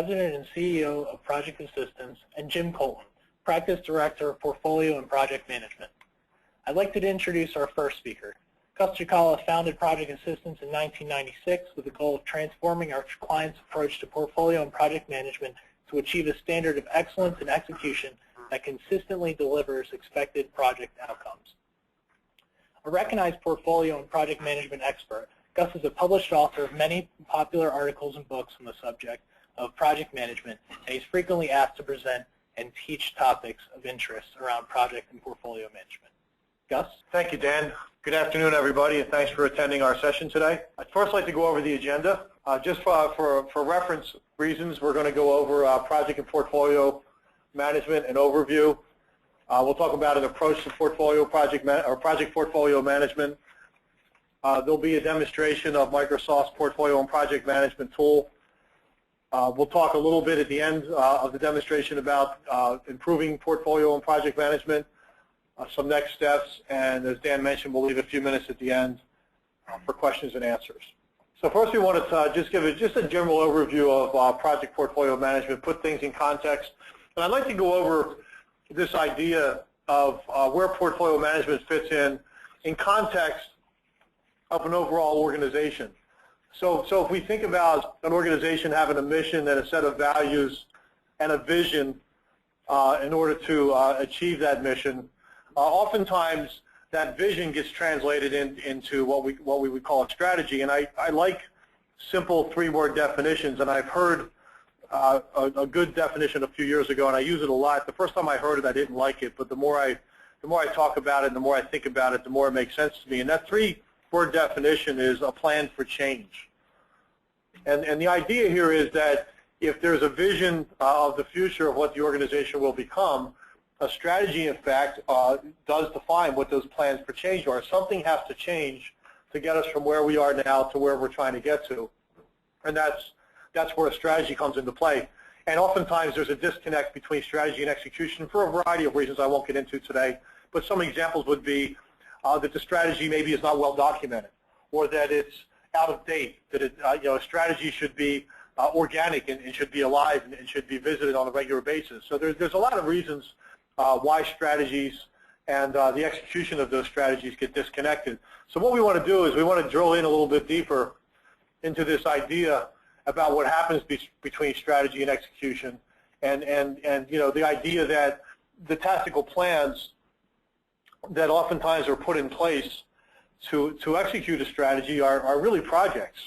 President and CEO of Project Assistance, and Jim Colton, Practice Director of Portfolio and Project Management. I'd like to introduce our first speaker. Gus Cicala founded Project Assistance in 1996 with the goal of transforming our clients' approach to portfolio and project management to achieve a standard of excellence in execution that consistently delivers expected project outcomes. A recognized portfolio and project management expert, Gus is a published author of many popular articles and books on the subject of project management, and he's frequently asked to present and teach topics of interest around project and portfolio management. Gus? Thank you, Dan. Good afternoon, everybody, and thanks for attending our session today. I'd first like to go over the agenda. Just for reference reasons, we're going to go over project and portfolio management and overview. We'll talk about an approach to project portfolio management. There'll be a demonstration of Microsoft's portfolio and project management tool. We'll talk a little bit at the end of the demonstration about improving portfolio and project management, some next steps, and as Dan mentioned, we'll leave a few minutes at the end for questions and answers. So first we wanted to just give a general overview of project portfolio management, put things in context. And I'd like to go over this idea of where portfolio management fits in context of an overall organization. So if we think about an organization having a mission and a set of values and a vision in order to achieve that mission, oftentimes that vision gets translated into what we would call a strategy. And I like simple three-word definitions, and I've heard a good definition a few years ago, and I use it a lot. The first time I heard it, I didn't like it, but the more I talk about it and the more I think about it, the more it makes sense to me. And that three-word definition is a plan for change. And the idea here is that if there's a vision of the future of what the organization will become, a strategy, in fact, does define what those plans for change are. Something has to change to get us from where we are now to where we're trying to get to. And that's where a strategy comes into play. And oftentimes there's a disconnect between strategy and execution for a variety of reasons I won't get into today. But some examples would be that the strategy maybe is not well documented, or that it's out of date, that a strategy should be organic and should be alive and should be visited on a regular basis. So there's a lot of reasons why strategies and the execution of those strategies get disconnected. So what we want to do is we want to drill in a little bit deeper into this idea about what happens between strategy and execution, and the idea that the tactical plans that oftentimes are put in place to execute a strategy are really projects,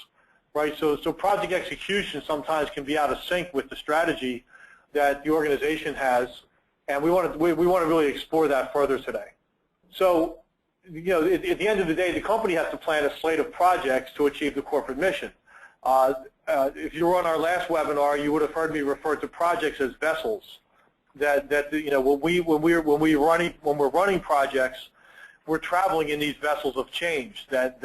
right? So project execution sometimes can be out of sync with the strategy that the organization has, and we want to really explore that further today. So at the end of the day, the company has to plan a slate of projects to achieve the corporate mission. If you were on our last webinar, you would have heard me refer to projects as vessels. When we're running projects, we're traveling in these vessels of change. That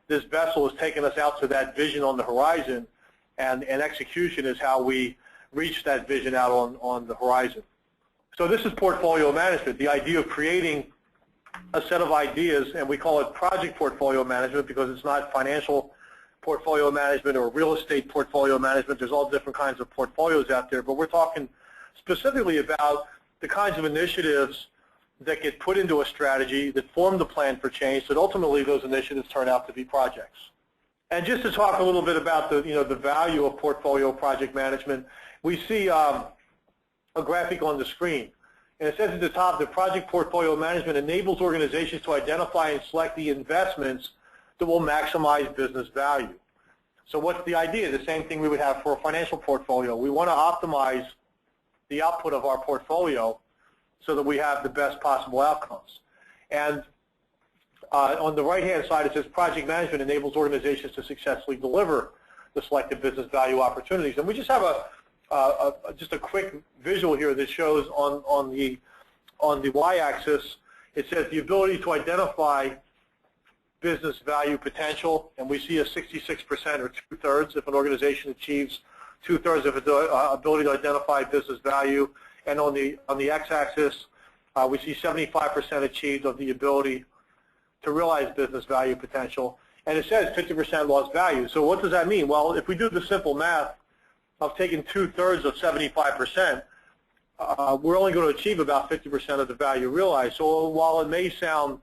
this vessel is taking us out to that vision on the horizon, and execution is how we reach that vision out on the horizon. So this is portfolio management, the idea of creating a set of ideas, and we call it project portfolio management because it's not financial portfolio management or real estate portfolio management. There's all different kinds of portfolios out there, but we're talking specifically about the kinds of initiatives that get put into a strategy that form the plan for change, that ultimately those initiatives turn out to be projects. And just to talk a little bit about the value of portfolio project management, we see a graphic on the screen. And it says at the top that project portfolio management enables organizations to identify and select the investments that will maximize business value. So what's the idea? The same thing we would have for a financial portfolio. We want to optimize the output of our portfolio so that we have the best possible outcomes. And on the right-hand side, it says project management enables organizations to successfully deliver the selected business value opportunities. And we just have just a quick visual here that shows on the y-axis, it says the ability to identify business value potential, and we see a 66% or two-thirds if an organization achieves two-thirds of its ability to identify business value. And on the x-axis, we see 75% achieved of the ability to realize business value potential. And it says 50% lost value. So what does that mean? Well, if we do the simple math, of taking 2/3 of 75%, we're only going to achieve about 50% of the value realized. So while it may sound,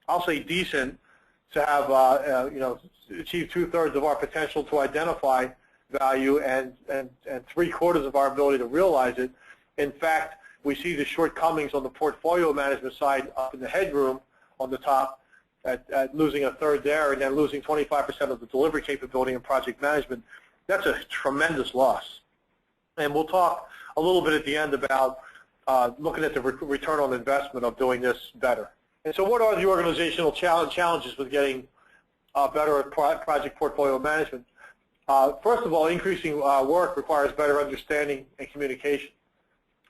I'll say, decent to have achieve 2/3 of our potential to identify value and 3/4 of our ability to realize it, in fact, we see the shortcomings on the portfolio management side up in the headroom on the top at losing 1/3 there, and then losing 25% of the delivery capability in project management. That's a tremendous loss. And we'll talk a little bit at the end about looking at the return on investment of doing this better. And so what are the organizational challenges with getting better at project portfolio management? First of all, increasing work requires better understanding and communication.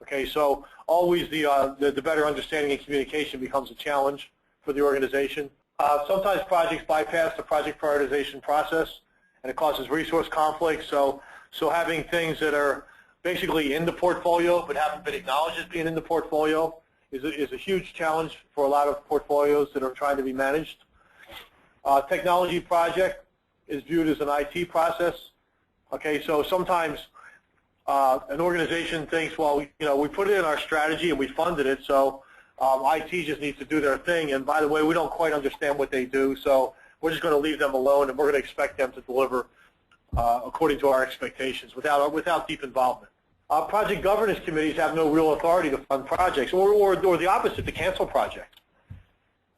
Okay, so always the better understanding and communication becomes a challenge for the organization. Sometimes projects bypass the project prioritization process, and it causes resource conflict. So having things that are basically in the portfolio but haven't been acknowledged as being in the portfolio is a huge challenge for a lot of portfolios that are trying to be managed. Technology project is viewed as an IT process. Okay, so sometimes an organization thinks, well, we put it in our strategy and we funded it, so IT just needs to do their thing. And by the way, we don't quite understand what they do, so we're just going to leave them alone, and we're going to expect them to deliver according to our expectations without deep involvement. Project governance committees have no real authority to fund projects, or the opposite, to cancel projects.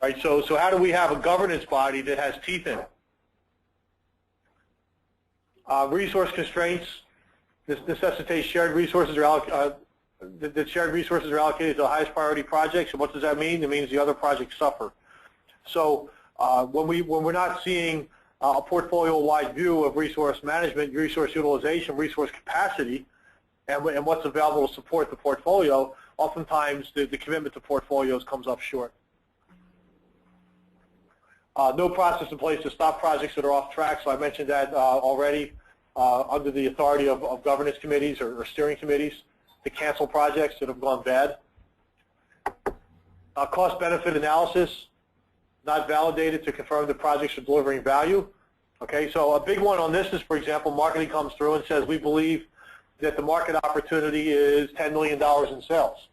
Right? So how do we have a governance body that has teeth in it? Resource constraints. This necessitates shared resources that shared resources are allocated to the highest priority projects. And what does that mean? It means the other projects suffer. So when we're not seeing a portfolio-wide view of resource management, resource utilization, resource capacity, and what's available to support the portfolio, oftentimes the commitment to portfolios comes up short. No process in place to stop projects that are off track. So I mentioned that already. Under the authority of governance committees or steering committees to cancel projects that have gone bad. Cost-benefit analysis, not validated to confirm the projects are delivering value. Okay, so a big one on this is, for example, marketing comes through and says we believe that the market opportunity is $10 million in sales.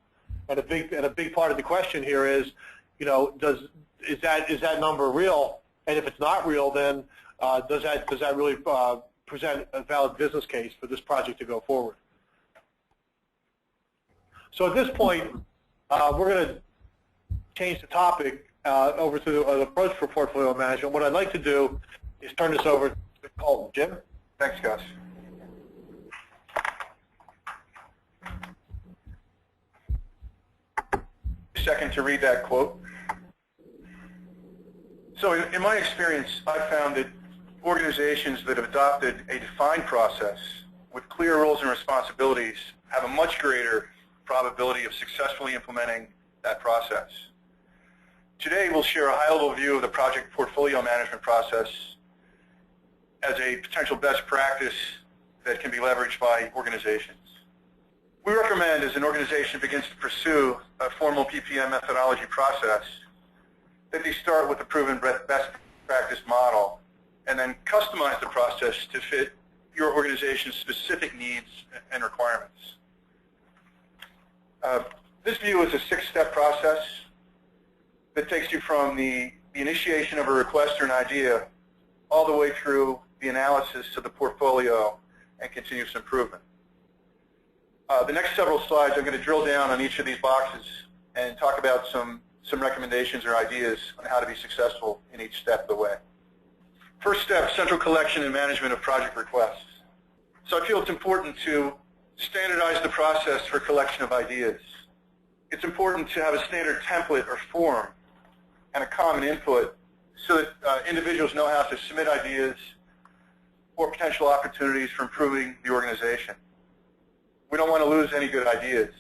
And a big part of the question here is, is that number real? And if it's not real, then does that really present a valid business case for this project to go forward? So at this point, we're going to change the topic over to an approach for portfolio management. What I'd like to do is turn this over to Colton. Jim? Thanks, Gus. Second to read that quote. So in my experience, I've found that organizations that have adopted a defined process with clear roles and responsibilities have a much greater probability of successfully implementing that process. Today, we'll share a high-level view of the project portfolio management process as a potential best practice that can be leveraged by organizations. We recommend, as an organization begins to pursue a formal PPM methodology process, that they start with a proven best practice model and then customize the process to fit your organization's specific needs and requirements. This view is a 6-step process that takes you from the initiation of a request or an idea all the way through the analysis of the portfolio and continuous improvement. The next several slides, I'm going to drill down on each of these boxes and talk about some recommendations or ideas on how to be successful in each step of the way. First step, central collection and management of project requests. So I feel it's important to standardize the process for collection of ideas. It's important to have a standard template or form and a common input so that individuals know how to submit ideas or potential opportunities for improving the organization. We don't want to lose any good ideas.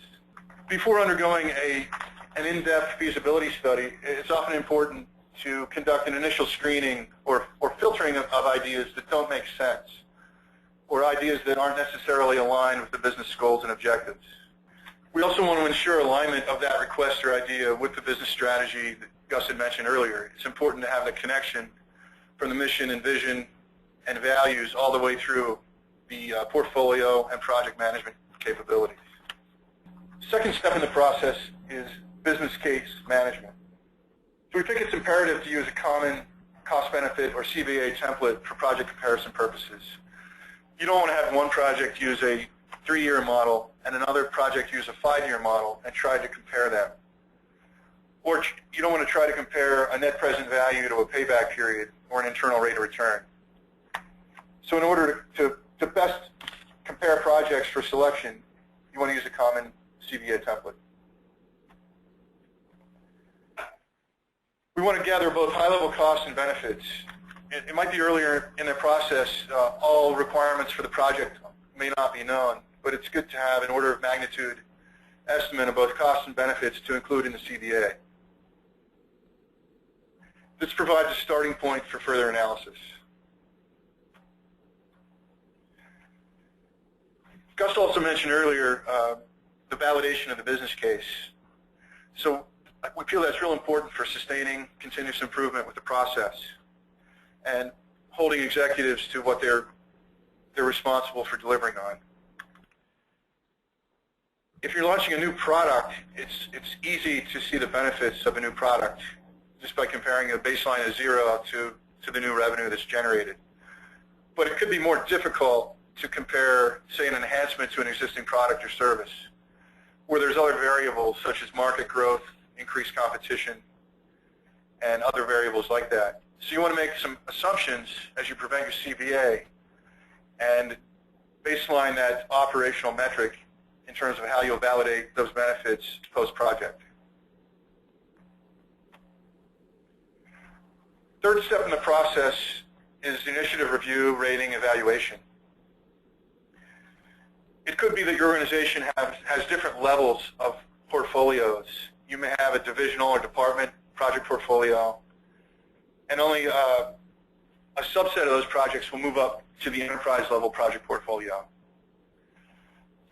Before undergoing an in-depth feasibility study, it's often important to conduct an initial screening or filtering of ideas that don't make sense, or ideas that aren't necessarily aligned with the business goals and objectives. We also want to ensure alignment of that request or idea with the business strategy that Gus had mentioned earlier. It's important to have the connection from the mission and vision and values all the way through the portfolio and project management capabilities. Second step in the process is business case management. So we think it's imperative to use a common cost-benefit or CBA template for project comparison purposes. You don't want to have one project use a 3-year model and another project use a 5-year model and try to compare them. Or you don't want to try to compare a net present value to a payback period or an internal rate of return. So in order to best compare projects for selection, you want to use a common CBA template. We want to gather both high-level costs and benefits. It might be earlier in the process, all requirements for the project may not be known, but it's good to have an order of magnitude estimate of both costs and benefits to include in the CBA. This provides a starting point for further analysis. Gus also mentioned earlier the validation of the business case. So we feel that's real important for sustaining continuous improvement with the process and holding executives to what they're responsible for delivering on. If you're launching a new product, it's easy to see the benefits of a new product just by comparing a baseline of 0 to the new revenue that's generated. But it could be more difficult to compare, say, an enhancement to an existing product or service, where there's other variables such as market growth, increased competition, and other variables like that. So you want to make some assumptions as you prevent your CBA and baseline that operational metric in terms of how you'll validate those benefits post-project. Third step in the process is initiative review, rating, evaluation. It could be that your organization has different levels of portfolios. You may have a divisional or department project portfolio, and only a subset of those projects will move up to the enterprise level project portfolio.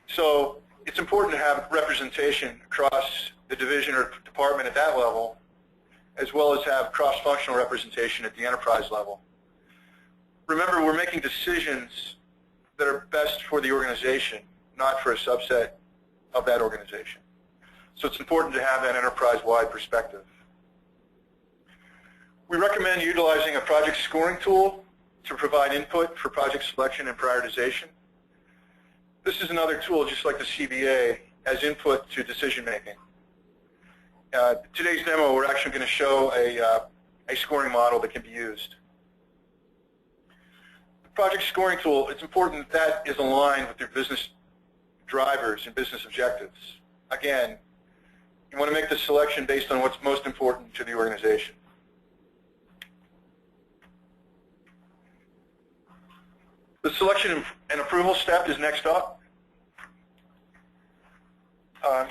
So it's important to have representation across the division or department at that level, as well as have cross-functional representation at the enterprise level. Remember, we're making decisions that are best for the organization, not for a subset of that organization. So it's important to have that enterprise-wide perspective. We recommend utilizing a project scoring tool to provide input for project selection and prioritization. This is another tool, just like the CBA, as input to decision making. Today's demo, we're actually going to show a scoring model that can be used. The project scoring tool, it's important that is aligned with your business drivers and business objectives. Again, you want to make the selection based on what's most important to the organization. The selection and approval step is next up.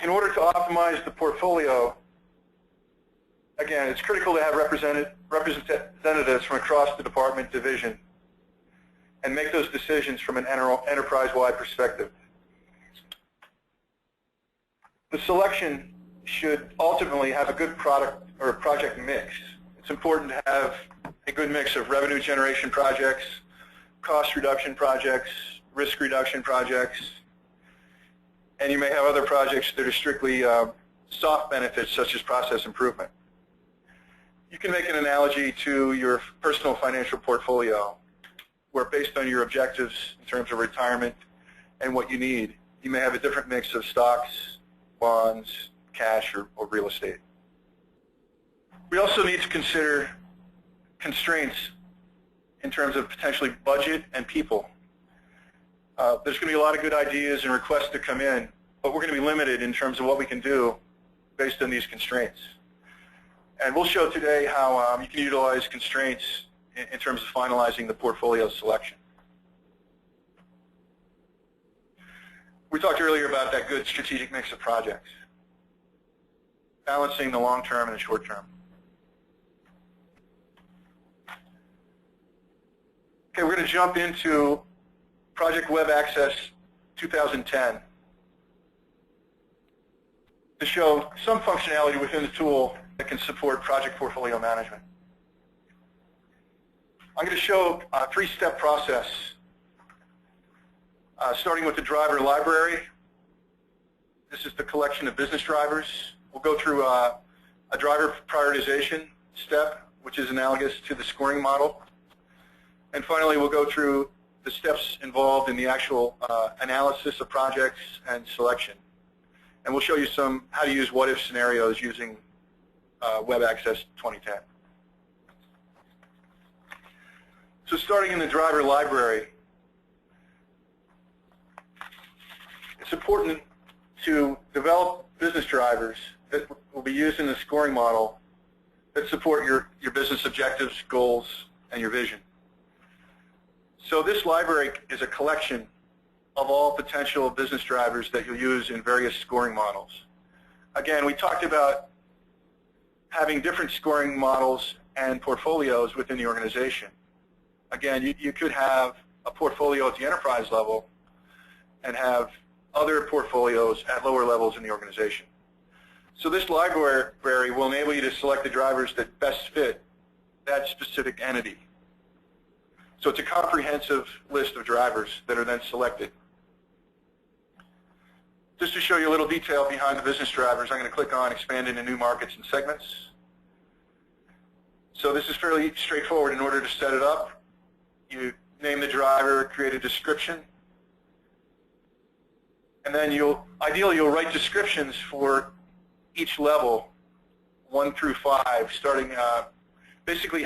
In order to optimize the portfolio, again, it's critical to have representatives from across the department division and make those decisions from an enterprise-wide perspective. The selection should ultimately have a good product or project mix. It's important to have a good mix of revenue generation projects, cost reduction projects, risk reduction projects, and you may have other projects that are strictly soft benefits such as process improvement. You can make an analogy to your personal financial portfolio where based on your objectives in terms of retirement and what you need, you may have a different mix of stocks, bonds, cash, or real estate. We also need to consider constraints in terms of potentially budget and people. There's going to be a lot of good ideas and requests to come in, but we're going to be limited in terms of what we can do based on these constraints. And we'll show today how you can utilize constraints in terms of finalizing the portfolio selection. We talked earlier about that good strategic mix of projects, balancing the long term and the short term. Okay, we're going to jump into Project Web Access 2010 to show some functionality within the tool that can support project portfolio management. I'm going to show a 3-step process Starting with the driver library, this is the collection of business drivers. We'll go through a driver prioritization step, which is analogous to the scoring model. And finally, we'll go through the steps involved in the actual analysis of projects and selection. And we'll show you how to use what-if scenarios using Web Access 2010. So starting in the driver library, it's important to develop business drivers that will be used in the scoring model that support your business objectives, goals, and your vision. So this library is a collection of all potential business drivers that you'll use in various scoring models. Again, we talked about having different scoring models and portfolios within the organization. Again, you could have a portfolio at the enterprise level and have other portfolios at lower levels in the organization. So this library will enable you to select the drivers that best fit that specific entity. So it's a comprehensive list of drivers that are then selected. Just to show you a little detail behind the business drivers, I'm going to click on Expand into New Markets and Segments. So this is fairly straightforward. In order to set it up, you name the driver, create a description, and then ideally you'll write descriptions for each level, 1 through 5, starting basically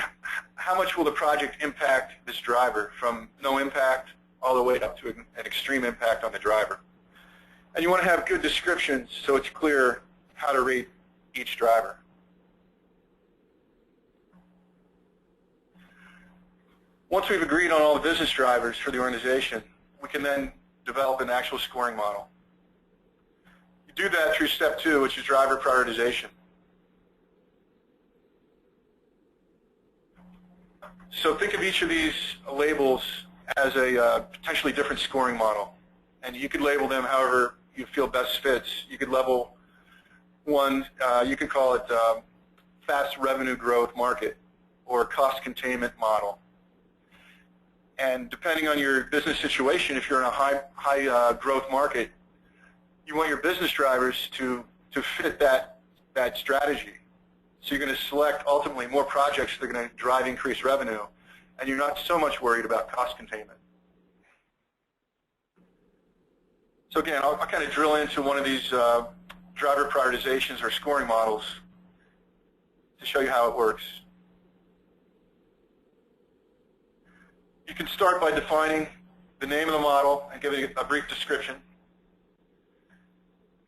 how much will the project impact this driver, from no impact all the way up to an extreme impact on the driver. And you want to have good descriptions so it's clear how to rate each driver. Once we've agreed on all the business drivers for the organization, we can then develop an actual scoring model. You do that through step 2, which is driver prioritization. So think of each of these labels as a potentially different scoring model. And you could label them however you feel best fits. You could level 1, you could call it fast revenue growth market or cost containment model. And depending on your business situation, if you're in a high growth market, you want your business drivers to fit that strategy. So you're going to select ultimately more projects that are going to drive increased revenue, and you're not so much worried about cost containment. So again, I'll kind of drill into one of these driver prioritizations or scoring models to show you how it works. You can start by defining the name of the model and giving it a brief description.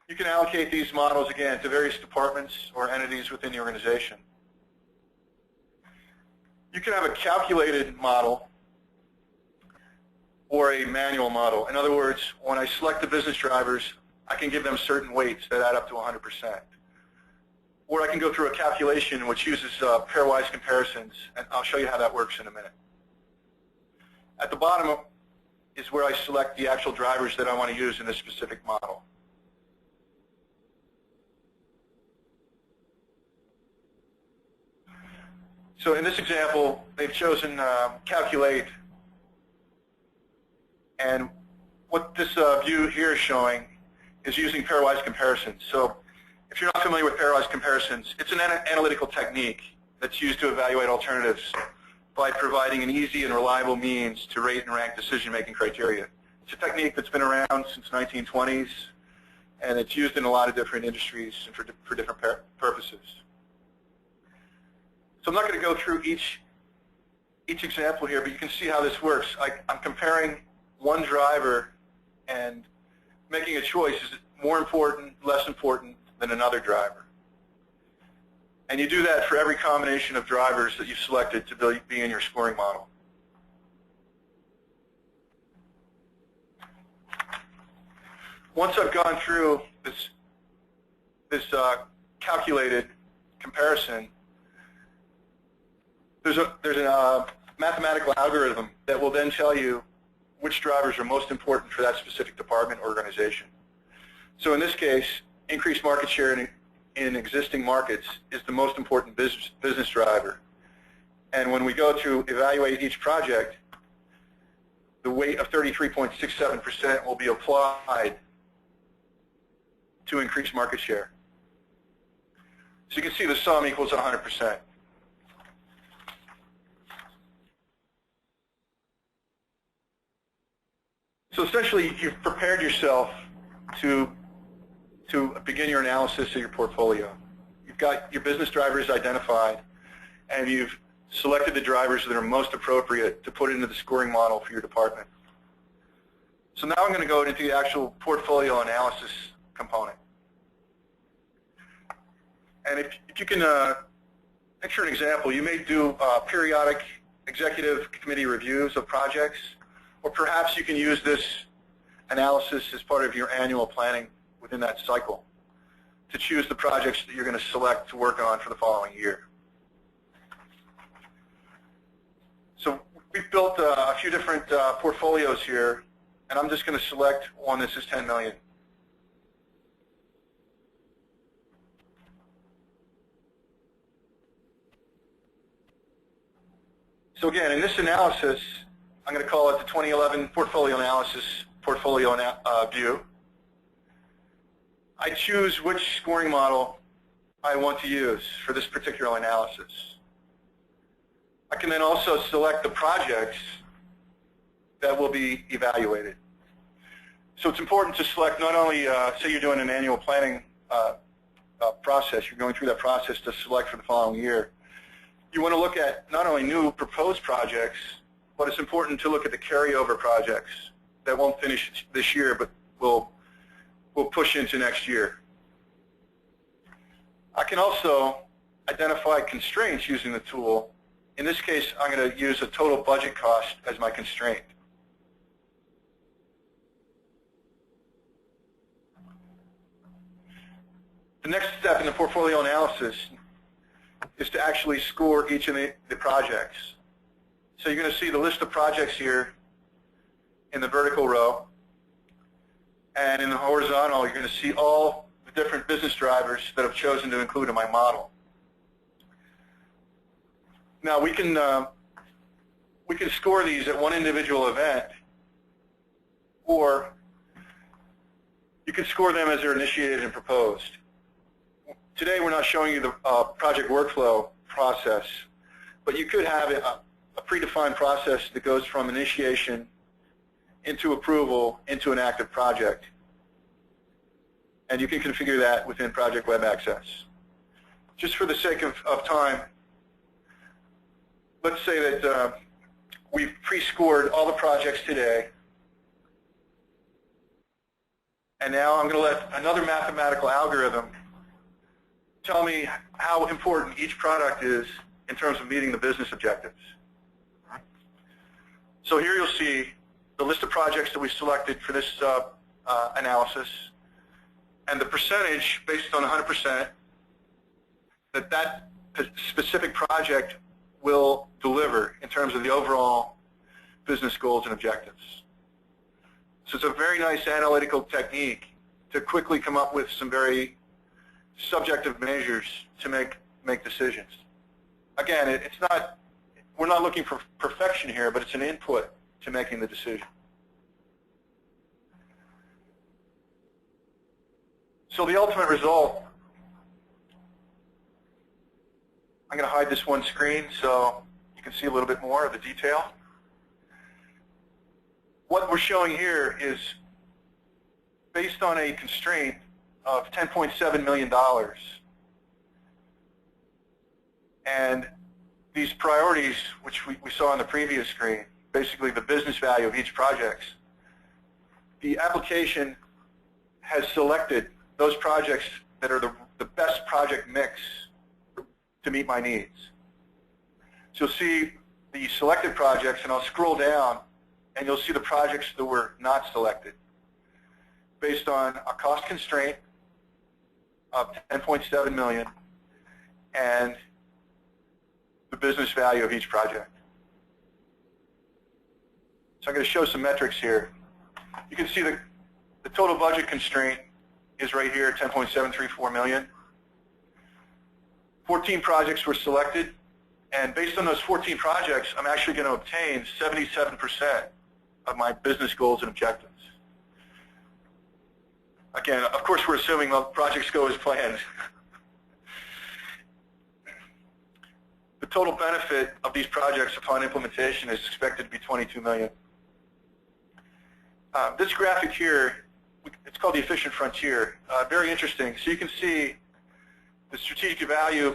You can allocate these models, again, to various departments or entities within the organization. You can have a calculated model or a manual model. In other words, when I select the business drivers, I can give them certain weights that add up to 100%. Or I can go through a calculation which uses pairwise comparisons, and I'll show you how that works in a minute. At the bottom is where I select the actual drivers that I want to use in this specific model. So in this example, they've chosen calculate, and what this view here is showing is using pairwise comparisons. So if you're not familiar with pairwise comparisons, it's an analytical technique that's used to evaluate alternatives by providing an easy and reliable means to rate and rank decision-making criteria. It's a technique that's been around since the 1920s, and it's used in a lot of different industries and for different purposes. So I'm not going to go through each example here, but you can see how this works. I'm comparing one driver and making a choice. Is it more important, less important than another driver? And you do that for every combination of drivers that you've selected to be in your scoring model. Once I've gone through this calculated comparison, there's a mathematical algorithm that will then tell you which drivers are most important for that specific department or organization. So in this case, increased market share in existing markets is the most important business driver. And when we go to evaluate each project, the weight of 33.67% will be applied to increase market share. So you can see the sum equals 100%. So essentially, you've prepared yourself to begin your analysis of your portfolio. You've got your business drivers identified, and you've selected the drivers that are most appropriate to put into the scoring model for your department. So now I'm going to go into the actual portfolio analysis component. And if you can picture an example, you may do periodic executive committee reviews of projects, or perhaps you can use this analysis as part of your annual planning within that cycle to choose the projects that you're going to select to work on for the following year. So we've built a few different portfolios here, and I'm just going to select one that says 10 million. So again, in this analysis, I'm going to call it the 2011 portfolio analysis view. I choose which scoring model I want to use for this particular analysis. I can then also select the projects that will be evaluated. So it's important to select not only, say you're doing an annual planning process, you're going through that process to select for the following year. You want to look at not only new proposed projects, but it's important to look at the carryover projects that won't finish this year, but will push into next year. I can also identify constraints using the tool. In this case, I'm going to use a total budget cost as my constraint. The next step in the portfolio analysis is to actually score each of the projects. So you're going to see the list of projects here in the vertical row. And in the horizontal, you're going to see all the different business drivers that I've chosen to include in my model. Now we can score these at one individual event, or you can score them as they're initiated and proposed. Today we're not showing you the project workflow process, but you could have a predefined process that goes from initiation into approval into an active project. And you can configure that within Project Web Access. Just for the sake of time, let's say that we've pre-scored all the projects today, and now I'm going to let another mathematical algorithm tell me how important each product is in terms of meeting the business objectives. So here you'll see the list of projects that we selected for this analysis, and the percentage based on 100% that specific project will deliver in terms of the overall business goals and objectives. So it's a very nice analytical technique to quickly come up with some very subjective measures to make decisions. Again, we're not looking for perfection here, but it's an input to making the decision. So the ultimate result, I'm going to hide this one screen so you can see a little bit more of the detail. What we're showing here is based on a constraint of $10.7 million. And these priorities, which we saw on the previous screen, basically the business value of each project, the application has selected those projects that are the best project mix to meet my needs. So you'll see the selected projects, and I'll scroll down, and you'll see the projects that were not selected based on a cost constraint of $10.7 million and the business value of each project. So I'm going to show some metrics here. You can see the total budget constraint is right here, $10.734 million. 14 projects were selected, and based on those 14 projects, I'm actually going to obtain 77% of my business goals and objectives. Again, of course, we're assuming the projects go as planned. The total benefit of these projects upon implementation is expected to be $22 million. This graphic here, it's called the efficient frontier. Very interesting. So you can see the strategic value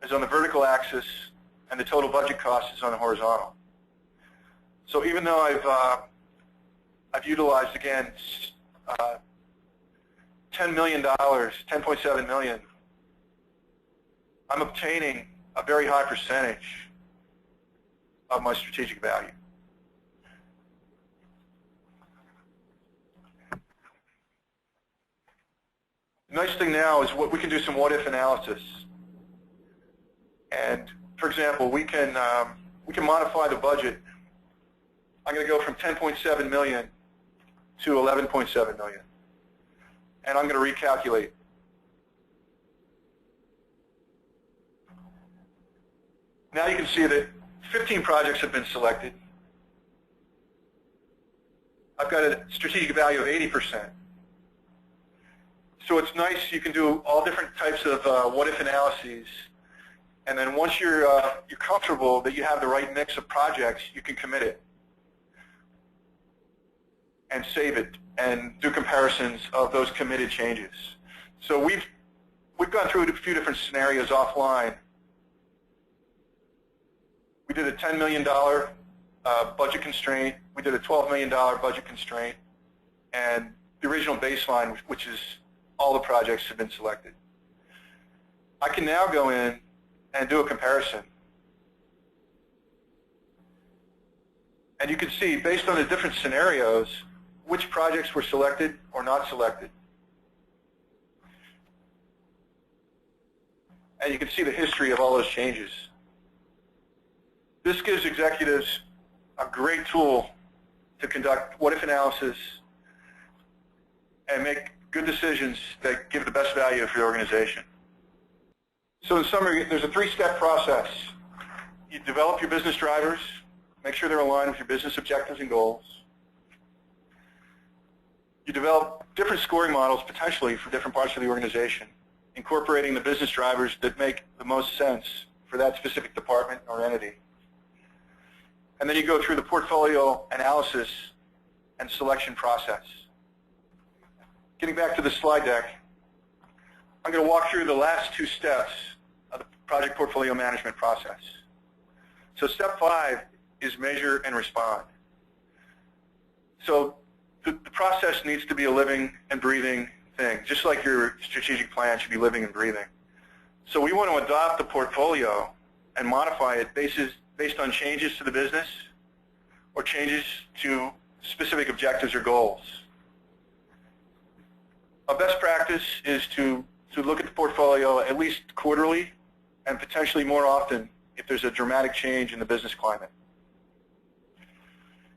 is on the vertical axis, and the total budget cost is on the horizontal. So even though I've utilized, again, $10 million, $10.7 million, I'm obtaining a very high percentage of my strategic value. The nice thing now is we can do some what-if analysis. And for example, we can modify the budget. I'm going to go from 10.7 million to 11.7 million, and I'm going to recalculate. Now you can see that 15 projects have been selected. I've got a strategic value of 80%. So it's nice, you can do all different types of what-if analyses, and then once you're comfortable that you have the right mix of projects, you can commit it and save it and do comparisons of those committed changes. So we've gone through a few different scenarios offline. We did a $10 million budget constraint. We did a $12 million budget constraint, and the original baseline, which is all the projects have been selected. I can now go in and do a comparison. And you can see, based on the different scenarios, which projects were selected or not selected. And you can see the history of all those changes. This gives executives a great tool to conduct what-if analysis and make good decisions that give the best value for the organization. So in summary, there's a three-step process. You develop your business drivers, make sure they're aligned with your business objectives and goals. You develop different scoring models potentially for different parts of the organization, incorporating the business drivers that make the most sense for that specific department or entity. And then you go through the portfolio analysis and selection process. Getting back to the slide deck, I'm going to walk through the last two steps of the project portfolio management process. So step 5 is measure and respond. So the process needs to be a living and breathing thing, just like your strategic plan should be living and breathing. So we want to adopt the portfolio and modify it based on changes to the business or changes to specific objectives or goals. A best practice is to look at the portfolio at least quarterly and potentially more often if there's a dramatic change in the business climate.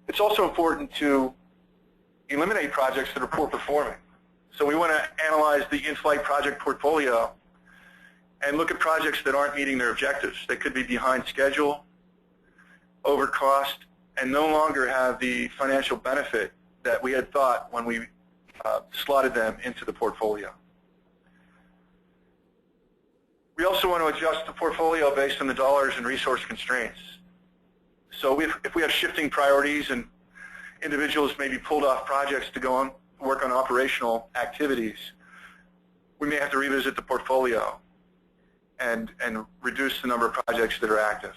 It's also important to eliminate projects that are poor performing. So we want to analyze the in-flight project portfolio and look at projects that aren't meeting their objectives. They could be behind schedule, over cost, and no longer have the financial benefit that we had thought when we slotted them into the portfolio. We also want to adjust the portfolio based on the dollars and resource constraints. So if we have shifting priorities and individuals may be pulled off projects to go on work on operational activities, we may have to revisit the portfolio and reduce the number of projects that are active.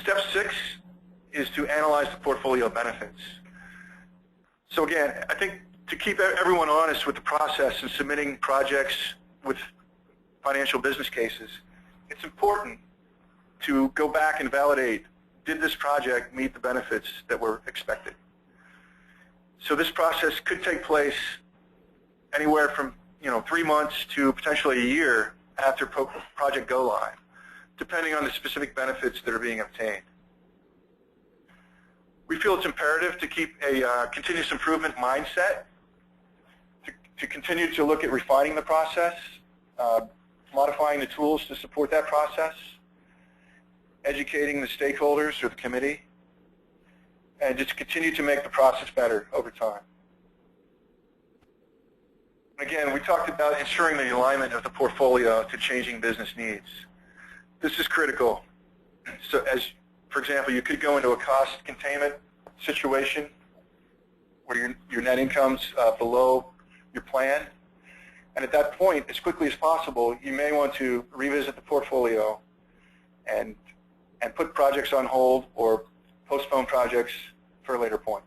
Step 6 is to analyze the portfolio benefits. So again, I think to keep everyone honest with the process and submitting projects with financial business cases, it's important to go back and validate, did this project meet the benefits that were expected? So this process could take place anywhere from 3 months to potentially a year after project go live, depending on the specific benefits that are being obtained. We feel it's imperative to keep a continuous improvement mindset, to continue to look at refining the process, modifying the tools to support that process, educating the stakeholders or the committee, and just continue to make the process better over time. Again, we talked about ensuring the alignment of the portfolio to changing business needs. This is critical. So as, for example, you could go into a cost containment situation where your net income's below your plan. And at that point, as quickly as possible, you may want to revisit the portfolio and put projects on hold or postpone projects for a later point.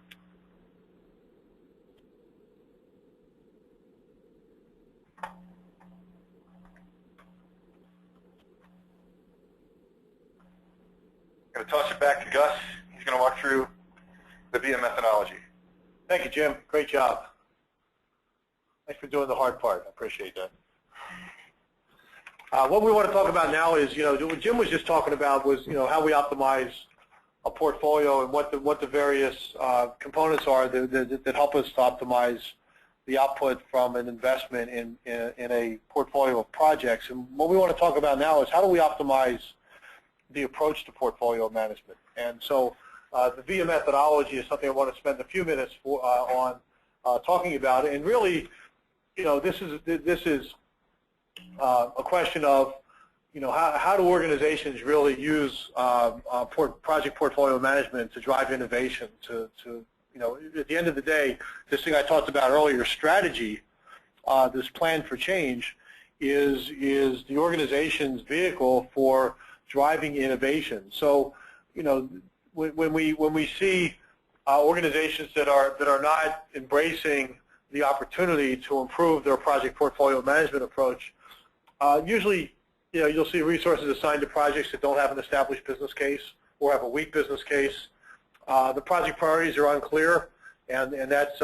I'm going to toss it back to Gus. He's going to walk through the VIA methodology. Thank you, Jim. Great job. Thanks for doing the hard part. I appreciate that. What we want to talk about now is, what Jim was just talking about was, how we optimize a portfolio and what the various components are that help us to optimize the output from an investment in a portfolio of projects. And what we want to talk about now is how do we optimize the approach to portfolio management. And so the VIA methodology is something I want to spend a few minutes on talking about. And really, this is a question of, how do organizations really use project portfolio management to drive innovation? At the end of the day, this thing I talked about earlier, strategy, this plan for change, is the organization's vehicle for driving innovation. So, when we see organizations that are not embracing the opportunity to improve their project portfolio management approach, usually, you'll see resources assigned to projects that don't have an established business case or have a weak business case. The project priorities are unclear, and that's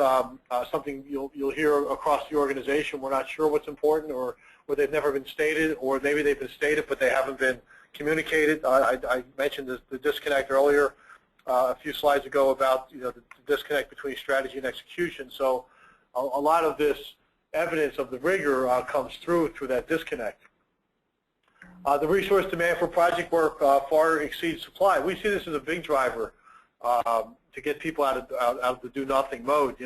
something you'll hear across the organization. We're not sure what's important, or they've never been stated, or maybe they've been stated but they haven't been communicated. I mentioned the disconnect earlier a few slides ago about the disconnect between strategy and execution. So a lot of this evidence of the rigor comes through that disconnect. The resource demand for project work far exceeds supply. We see this as a big driver to get people out of the do-nothing mode.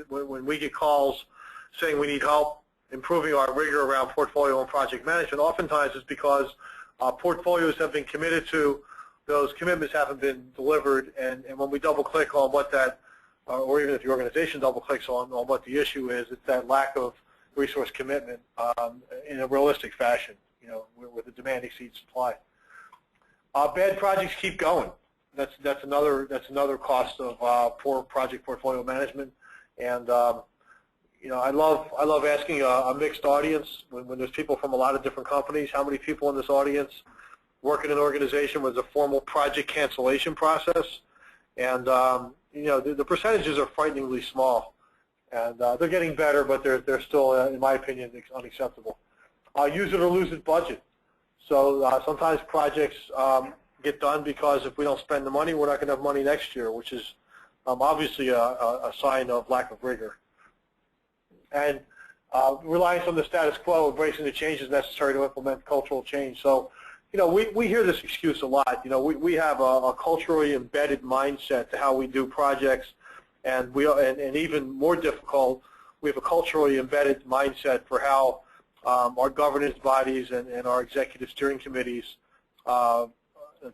When we get calls saying we need help improving our rigor around portfolio and project management, oftentimes it's because portfolios have been committed to, those commitments haven't been delivered, and when we double-click on what that, or even if the organization double-clicks on what the issue is, it's that lack of resource commitment in a realistic fashion, where the demand exceeds supply. Bad projects keep going. That's another cost of poor project portfolio management, and I love asking a mixed audience when there's people from a lot of different companies. How many people in this audience work in an organization with a formal project cancellation process? And the percentages are frighteningly small, and they're getting better, but they're still, in my opinion, unacceptable. Use it or lose it budget. So sometimes projects get done because if we don't spend the money, we're not going to have money next year, which is obviously a sign of lack of rigor. And reliance on the status quo, embracing the changes necessary to implement cultural change. So, we hear this excuse a lot. We have a culturally embedded mindset to how we do projects, and and even more difficult, we have a culturally embedded mindset for how our governance bodies and our executive steering committees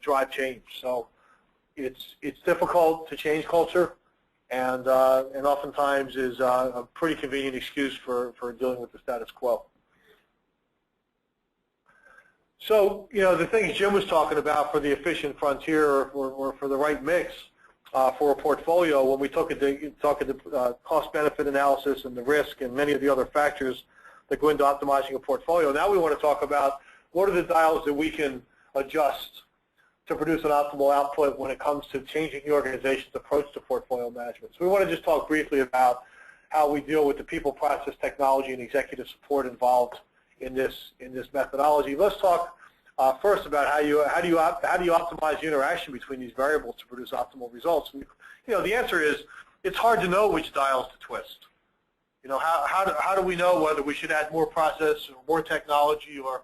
drive change. So, it's difficult to change culture, and oftentimes is a pretty convenient excuse for dealing with the status quo. So, the things Jim was talking about for the efficient frontier or for the right mix for a portfolio, when we talk at the cost-benefit analysis and the risk and many of the other factors that go into optimizing a portfolio, now we want to talk about what are the dials that we can adjust to produce an optimal output when it comes to changing the organization's approach to portfolio management. So we want to just talk briefly about how we deal with the people, process, technology, and executive support involved in this methodology. Let's talk first about how do you optimize the interaction between these variables to produce optimal results. And, the answer is it's hard to know which dials to twist. How do we know whether we should add more process or more technology or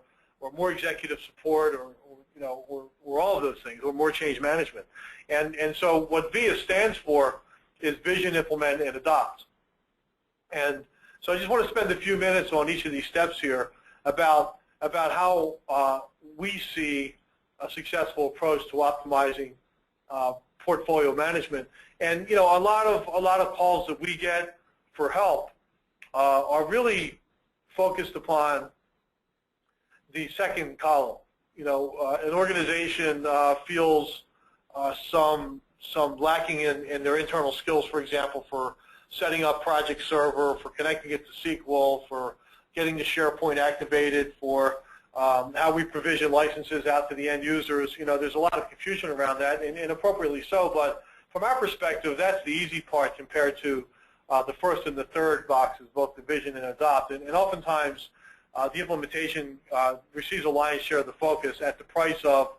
more executive support or we're all of those things. We're more change management. And so what VIA stands for is Vision, Implement, and Adopt. And so I just want to spend a few minutes on each of these steps here about how we see a successful approach to optimizing portfolio management. And a lot of calls that we get for help are really focused upon the second column. An organization feels some lacking in their internal skills, for example, for setting up project server, for connecting it to SQL, for getting the SharePoint activated, for how we provision licenses out to the end users. There's a lot of confusion around that, and appropriately so. But from our perspective, that's the easy part compared to the first and the third boxes, both the Vision and Adopt. And oftentimes, the implementation receives a lion's share of the focus at the price of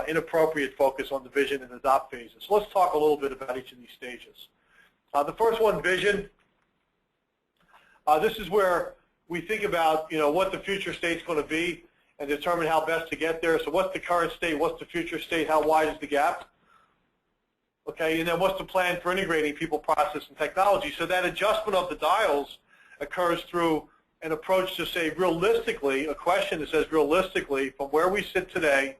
inappropriate focus on the Vision and Adopt phases. So let's talk a little bit about each of these stages. The first one, Vision. This is where we think about what the future state's going to be and determine how best to get there. So what's the current state? What's the future state? How wide is the gap? Okay, and then what's the plan for integrating people, process, and technology? So that adjustment of the dials occurs through an approach to say realistically, a question that says realistically, from where we sit today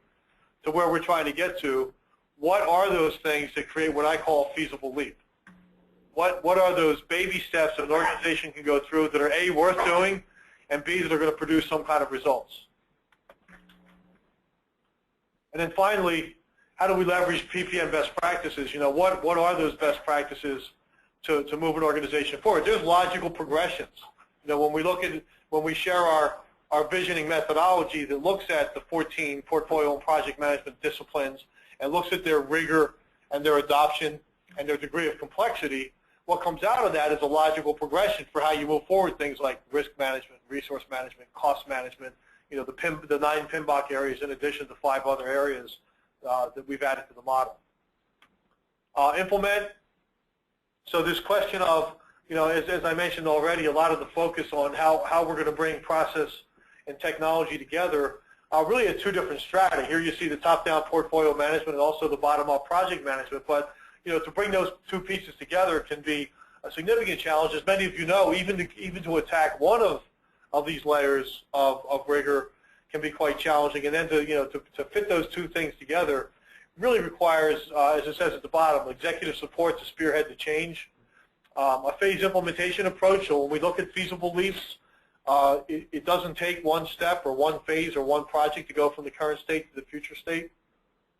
to where we're trying to get to, what are those things that create what I call a feasible leap? What are those baby steps that an organization can go through that are A, worth doing, and B, that are going to produce some kind of results? And then finally, how do we leverage PPM best practices? What are those best practices to move an organization forward? There's logical progressions. When we share our visioning methodology that looks at the 14 portfolio and project management disciplines and looks at their rigor and their adoption and their degree of complexity, what comes out of that is a logical progression for how you move forward things like risk management, resource management, cost management, the 9 PMBOK areas in addition to 5 other areas that we've added to the model. Implement. So this question of, as I mentioned already, a lot of the focus on how we're going to bring process and technology together really at 2 different strata. Here you see the top-down portfolio management and also the bottom-up project management. But to bring those 2 pieces together can be a significant challenge. As many of you know, even to attack one of these layers of rigor can be quite challenging. And then to fit those 2 things together really requires, as it says at the bottom, executive support to spearhead the change. A phased implementation approach. So when we look at feasible leaps, it doesn't take one step or one phase or one project to go from the current state to the future state.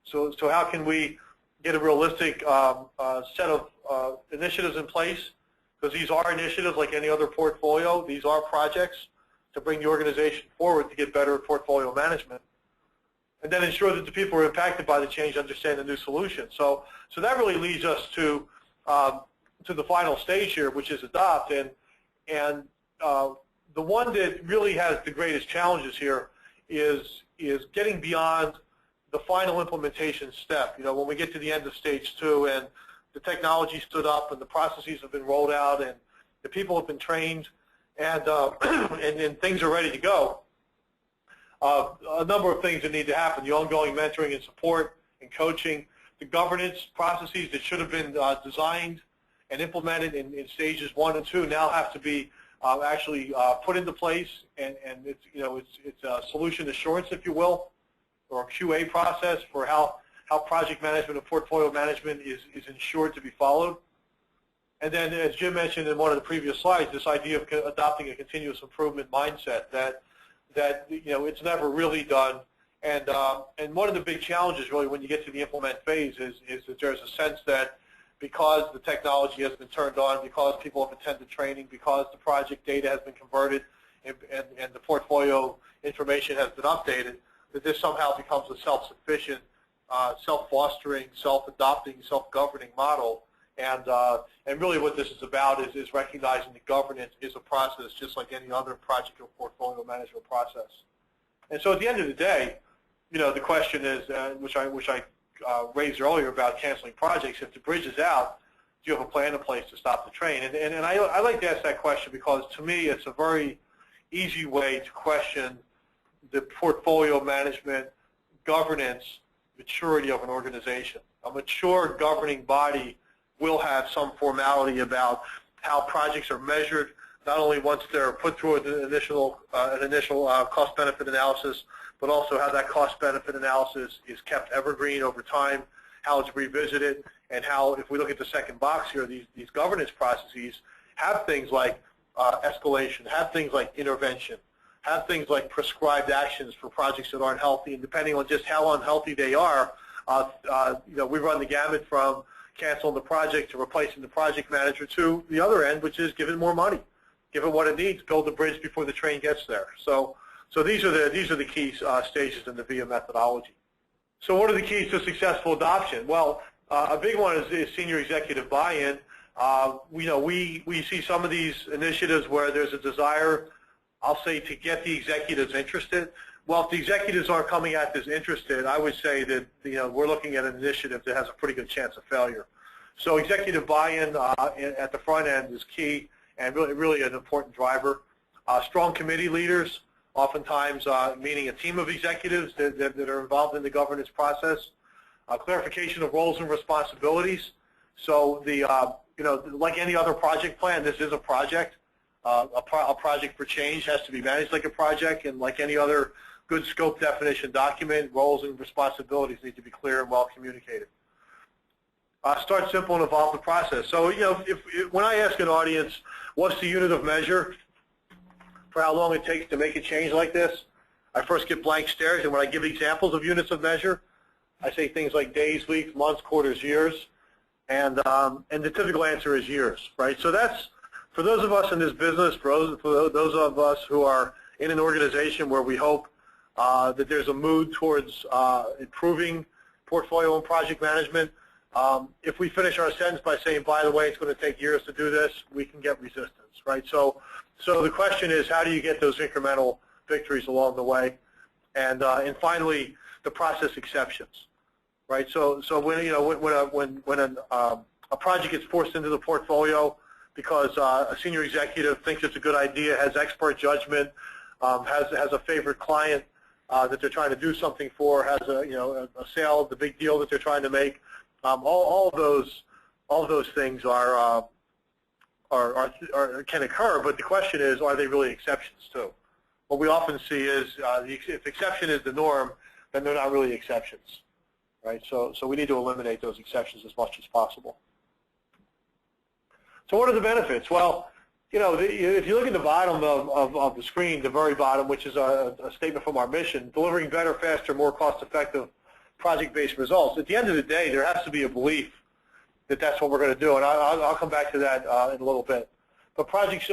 So how can we get a realistic set of initiatives in place? Because these are initiatives like any other portfolio. These are projects to bring the organization forward to get better at portfolio management. And then ensure that the people who are impacted by the change understand the new solution. So that really leads us to the final stage here, which is Adopt. And the one that really has the greatest challenges here is getting beyond the final implementation step. When we get to the end of stage 2 and the technology stood up and the processes have been rolled out and the people have been trained and things are ready to go, a number of things that need to happen: the ongoing mentoring and support and coaching, the governance processes that should have been designed and implemented in stages 1 and 2 now have to be actually put into place, and it's a solution assurance, if you will, or a QA process for how project management and portfolio management is ensured to be followed. And then, as Jim mentioned in one of the previous slides, this idea of adopting a continuous improvement mindset that it's never really done. And one of the big challenges really when you get to the implement phase is that there's a sense that because the technology has been turned on, because people have attended training, because the project data has been converted and the portfolio information has been updated, that this somehow becomes a self-sufficient, self-fostering, self-adopting, self-governing model. And really what this is about is recognizing that governance is a process just like any other project or portfolio management process. And so at the end of the day, the question is, which I raised earlier about canceling projects, if the bridge is out, do you have a plan in place to stop the train? And I like to ask that question because to me it's a very easy way to question the portfolio management governance maturity of an organization. A mature governing body will have some formality about how projects are measured, not only once they're put through an initial cost-benefit analysis, but also how that cost-benefit analysis is kept evergreen over time, how it's revisited, and how, if we look at the second box here, these governance processes have things like escalation, have things like intervention, have things like prescribed actions for projects that aren't healthy, and depending on just how unhealthy they are, we run the gamut from canceling the project to replacing the project manager to the other end, which is giving more money, give it what it needs, build the bridge before the train gets there. So these are the key stages in the VIA methodology. So what are the keys to successful adoption? Well, a big one is senior executive buy-in. We see some of these initiatives where there's a desire, I'll say, to get the executives interested. Well, if the executives aren't coming at this interested, I would say that we're looking at an initiative that has a pretty good chance of failure. So executive buy-in at the front end is key and really an important driver. Strong committee leaders, oftentimes meaning a team of executives that are involved in the governance process. Clarification of roles and responsibilities. So like any other project plan, this is a project. A project for change has to be managed like a project, and like any other good scope definition document, roles and responsibilities need to be clear and well communicated. Start simple and evolve the process. So, when I ask an audience, what's the unit of measure for how long it takes to make a change like this, I first get blank stares, and when I give examples of units of measure, I say things like days, weeks, months, quarters, years, and the typical answer is years, right? So that's, for those of us in this business, for those of us who are in an organization where we hope that there's a mood towards improving portfolio and project management, if we finish our sentence by saying, by the way, it's going to take years to do this, we can get resistance, right? So the question is, how do you get those incremental victories along the way? And finally, the process exceptions, right? So when a project gets forced into the portfolio because a senior executive thinks it's a good idea, has expert judgment, has a favorite client that they're trying to do something for, has a sale, the big deal that they're trying to make, all of those things can occur, but the question is, are they really exceptions too? What we often see is if exception is the norm, then they're not really exceptions, right? So we need to eliminate those exceptions as much as possible. So what are the benefits? Well, if you look at the bottom of the screen, the very bottom, which is a statement from our mission, delivering better, faster, more cost-effective project-based results. At the end of the day, there has to be a belief that that's what we're going to do, and I'll come back to that in a little bit. But projects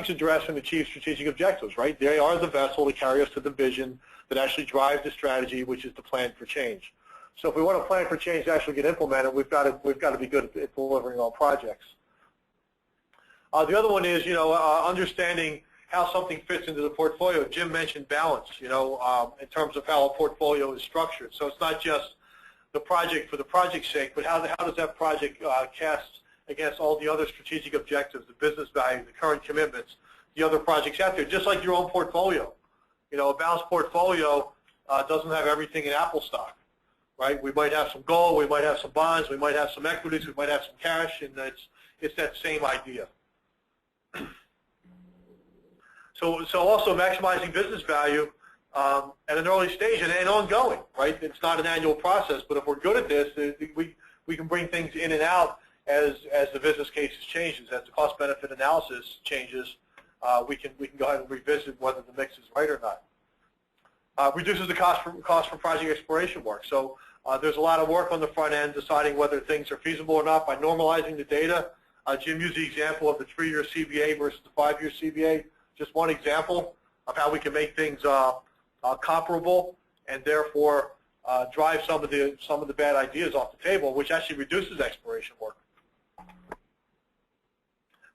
address and achieve strategic objectives, right? They are the vessel to carry us to the vision that actually drives the strategy, which is to plan for change. So if we want to plan for change to actually get implemented, we've got to be good at delivering on projects. The other one is, understanding how something fits into the portfolio. Jim mentioned balance, in terms of how a portfolio is structured. So it's not just the project for the project's sake, but how does that project cast against all the other strategic objectives, the business value, the current commitments, the other projects out there, just like your own portfolio. A balanced portfolio doesn't have everything in Apple stock, right? We might have some gold, we might have some bonds, we might have some equities, we might have some cash, and it's that same idea. So also maximizing business value at an early stage and ongoing, right? It's not an annual process, but if we're good at this, we can bring things in and out as the business cases changes, as the cost-benefit analysis changes. We can go ahead and revisit whether the mix is right or not. Reduces the cost for project exploration work. So there's a lot of work on the front end deciding whether things are feasible or not by normalizing the data. Jim used the example of the 3-year CBA versus the 5-year CBA. Just one example of how we can make things comparable and therefore drive some of the bad ideas off the table, which actually reduces exploration work.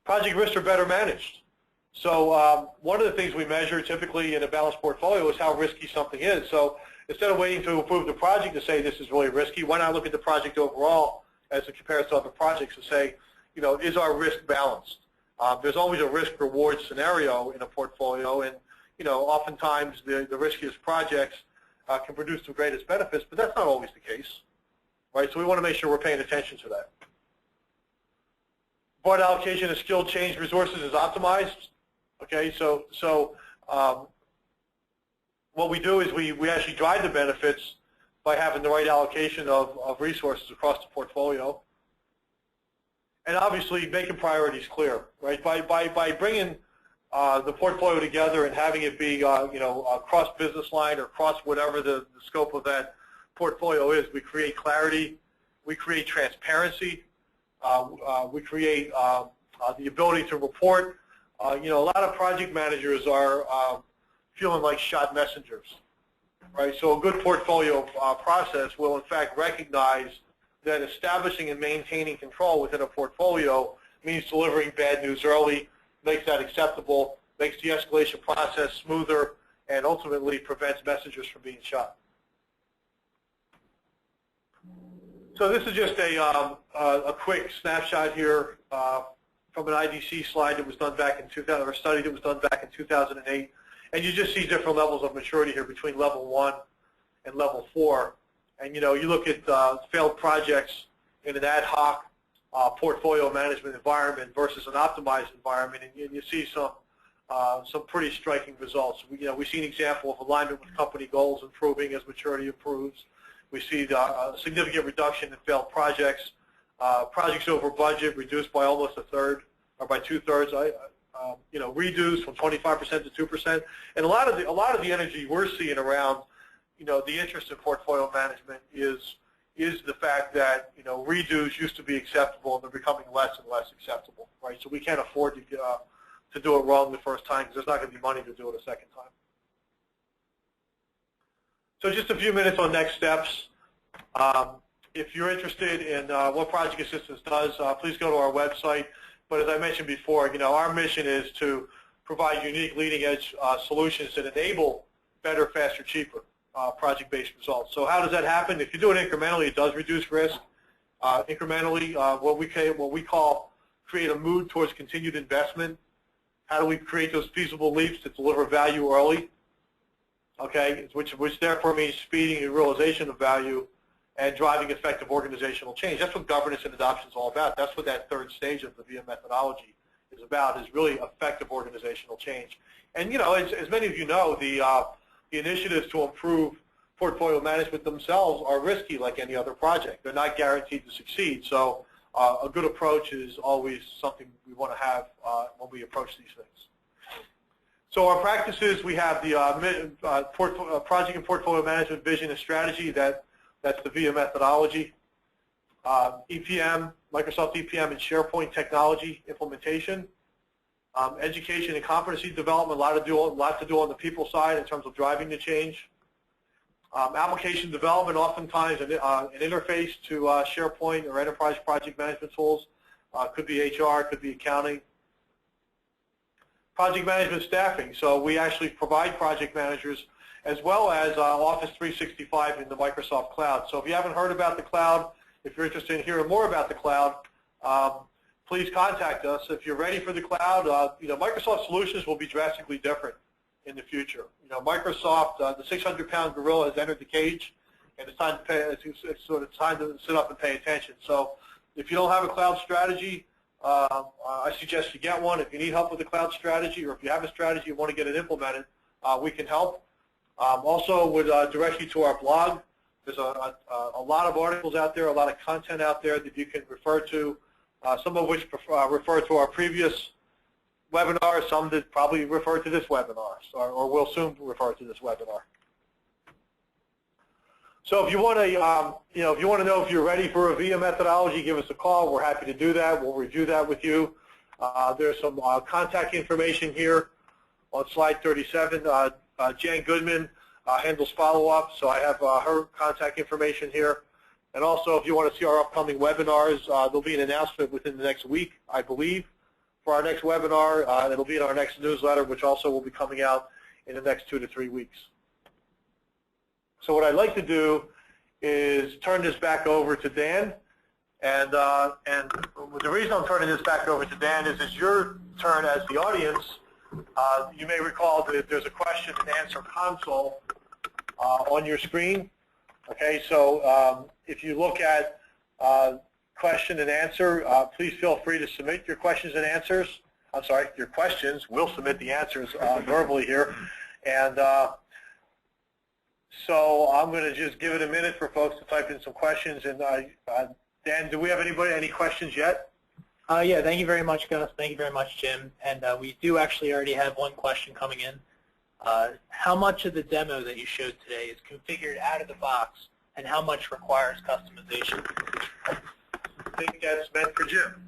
Project risks are better managed. So one of the things we measure typically in a balanced portfolio is how risky something is. So instead of waiting to approve the project to say this is really risky, why not look at the project overall as it compares to other projects and say, is our risk balanced? There's always a risk-reward scenario in a portfolio, and oftentimes the riskiest projects can produce the greatest benefits, but that's not always the case, right? So we want to make sure we're paying attention to that. Board allocation of skilled change resources is optimized. Okay, so what we do is we actually drive the benefits by having the right allocation of resources across the portfolio. And obviously making priorities clear, right? By bringing the portfolio together and having it be, cross business line or cross whatever the scope of that portfolio is, we create clarity, we create transparency, we create the ability to report. A lot of project managers are feeling like shot messengers, right? So a good portfolio process will in fact recognize that establishing and maintaining control within a portfolio means delivering bad news early, makes that acceptable, makes the escalation process smoother, and ultimately prevents messengers from being shot. So this is just a quick snapshot here from an IDC slide that was done back in 2000, or a study that was done back in 2008, and you just see different levels of maturity here between level 1 and level 4. And you look at failed projects in an ad hoc portfolio management environment versus an optimized environment, and you see some pretty striking results. We see an example of alignment with company goals improving as maturity improves. We see a significant reduction in failed projects, projects over budget reduced by almost a third, or by 2/3. Reduced from 25% to 2%, and a lot of the energy we're seeing around the interest in portfolio management is the fact that redos used to be acceptable and they're becoming less and less acceptable, right? So we can't afford to do it wrong the first time because there's not going to be money to do it a second time. So just a few minutes on next steps. If you're interested in what Project Assistance does, please go to our website. But as I mentioned before, our mission is to provide unique leading-edge solutions that enable better, faster, cheaper project-based results. So how does that happen? If you do it incrementally, it does reduce risk. Incrementally, what we call create a mood towards continued investment. How do we create those feasible leaps to deliver value early? Okay, which therefore means speeding the realization of value and driving effective organizational change. That's what governance and adoption is all about. That's what that third stage of the VIA methodology is about, is really effective organizational change. And as many of you know, the initiatives to improve portfolio management themselves are risky like any other project. They're not guaranteed to succeed. So a good approach is always something we want to have when we approach these things. So our practices, we have the project and portfolio management vision and strategy. That's the VIA methodology. EPM, Microsoft EPM and SharePoint technology implementation. Education and competency development, a lot to do on the people side in terms of driving the change. Application development, oftentimes an interface to SharePoint or enterprise project management tools. Could be HR, could be accounting. Project management staffing, so we actually provide project managers as well as Office 365 in the Microsoft Cloud. So if you haven't heard about the cloud, if you're interested in hearing more about the cloud, please contact us. If you're ready for the cloud, Microsoft solutions will be drastically different in the future. Microsoft, the 600-pound gorilla has entered the cage, and it's time to it's time to sit up and pay attention. So if you don't have a cloud strategy, I suggest you get one. If you need help with the cloud strategy, or if you have a strategy and want to get it implemented, we can help. Also, would direct you to our blog. There's a lot of articles out there, a lot of content out there that you can refer to, some of which refer to our previous webinar, some that probably refer to this webinar, or will soon refer to this webinar. So if you want to know if you're ready for a VIA methodology, give us a call. We're happy to do that. We'll review that with you. There's some contact information here on slide 37. Jan Goodman handles follow-up, so I have her contact information here. And also, if you want to see our upcoming webinars, there'll be an announcement within the next week, I believe, for our next webinar. It'll be in our next newsletter, which also will be coming out in the next 2 to 3 weeks. So what I'd like to do is turn this back over to Dan. And the reason I'm turning this back over to Dan is it's your turn as the audience. You may recall that there's a question and answer console on your screen. Okay, so if you look at question and answer, please feel free to submit your questions and answers. I'm sorry, your questions. We'll submit the answers verbally here. And so I'm going to just give it a minute for folks to type in some questions. And Dan, do we have any questions yet? Yeah, thank you very much, Gus. Thank you very much, Jim. And we do actually already have one question coming in. How much of the demo that you showed today is configured out of the box, and how much requires customization? I think that's meant for Jim.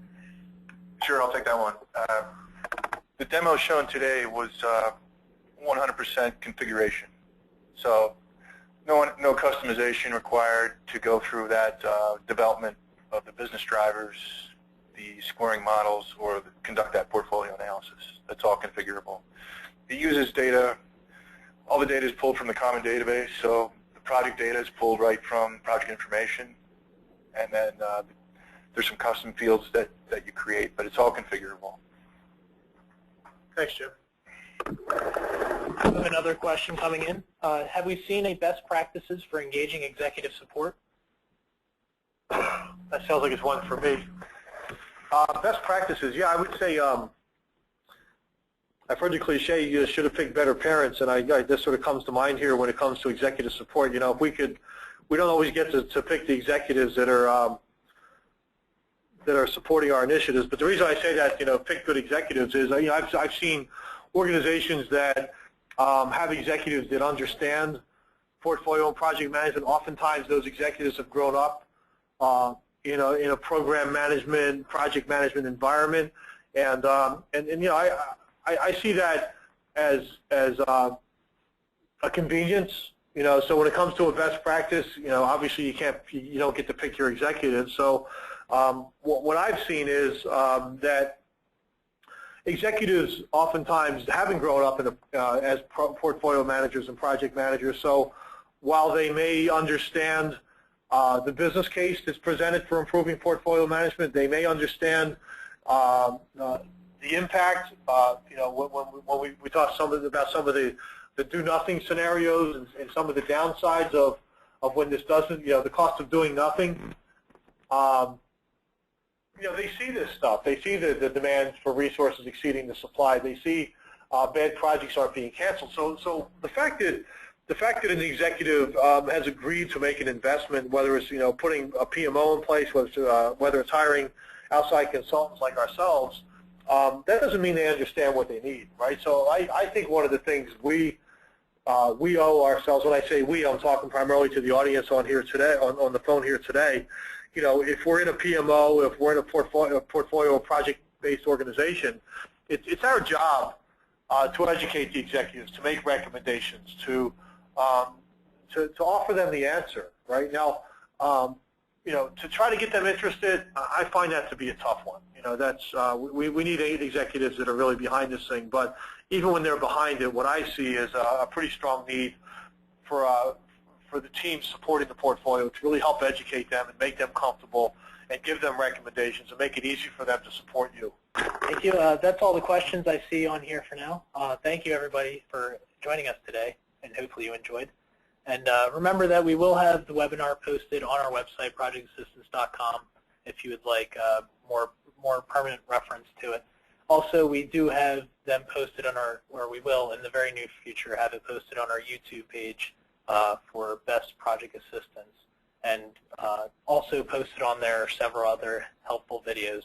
Sure, I'll take that one. The demo shown today was 100% configuration. So no customization required to go through that development of the business drivers, the scoring models, or conduct that portfolio analysis. That's all configurable. It uses data. All the data is pulled from the common database, so the project data is pulled right from project information, and then there's some custom fields that you create, but it's all configurable. Thanks, Jim. I have another question coming in. Have we seen a best practices for engaging executive support? That sounds like it's one for me. Best practices, yeah, I would say I've heard the cliche, you should have picked better parents, and this sort of comes to mind here when it comes to executive support. You know, if we don't always get to pick the executives that are supporting our initiatives, but the reason I say that, pick good executives is, I've seen organizations that have executives that understand portfolio and project management. Oftentimes, those executives have grown up, in a program management, project management environment, and I see that as a convenience. So when it comes to a best practice, obviously you don't get to pick your executives. So what I've seen is that executives oftentimes haven't grown up as portfolio managers and project managers. So while they may understand the business case that's presented for improving portfolio management, they may understand the impact. When we talk about some of the do-nothing scenarios and some of the downsides of when this doesn't, the cost of doing nothing. They see this stuff. They see the demand for resources exceeding the supply. They see bad projects aren't being canceled. So the fact that an executive has agreed to make an investment, whether it's putting a PMO in place, whether it's hiring outside consultants like ourselves, that doesn't mean they understand what they need, right? So I think one of the things we owe ourselves, when I say we, I'm talking primarily to the audience on here today, on the phone here today. If we're in a PMO, if we're in a portfolio project-based organization, it's our job to educate the executives, to make recommendations, to offer them the answer. Right now, to try to get them interested, I find that to be a tough one. That's we need 8 executives that are really behind this thing. But even when they're behind it, what I see is a pretty strong need for the team supporting the portfolio to really help educate them and make them comfortable and give them recommendations and make it easy for them to support you. Thank you. That's all the questions I see on here for now. Thank you, everybody, for joining us today, and hopefully you enjoyed. And remember that we will have the webinar posted on our website, projectassistance.com, if you would like more permanent reference to it. Also, we do have them posted on we will in the very near future have it posted on our YouTube page for best project assistance. And also posted on there are several other helpful videos.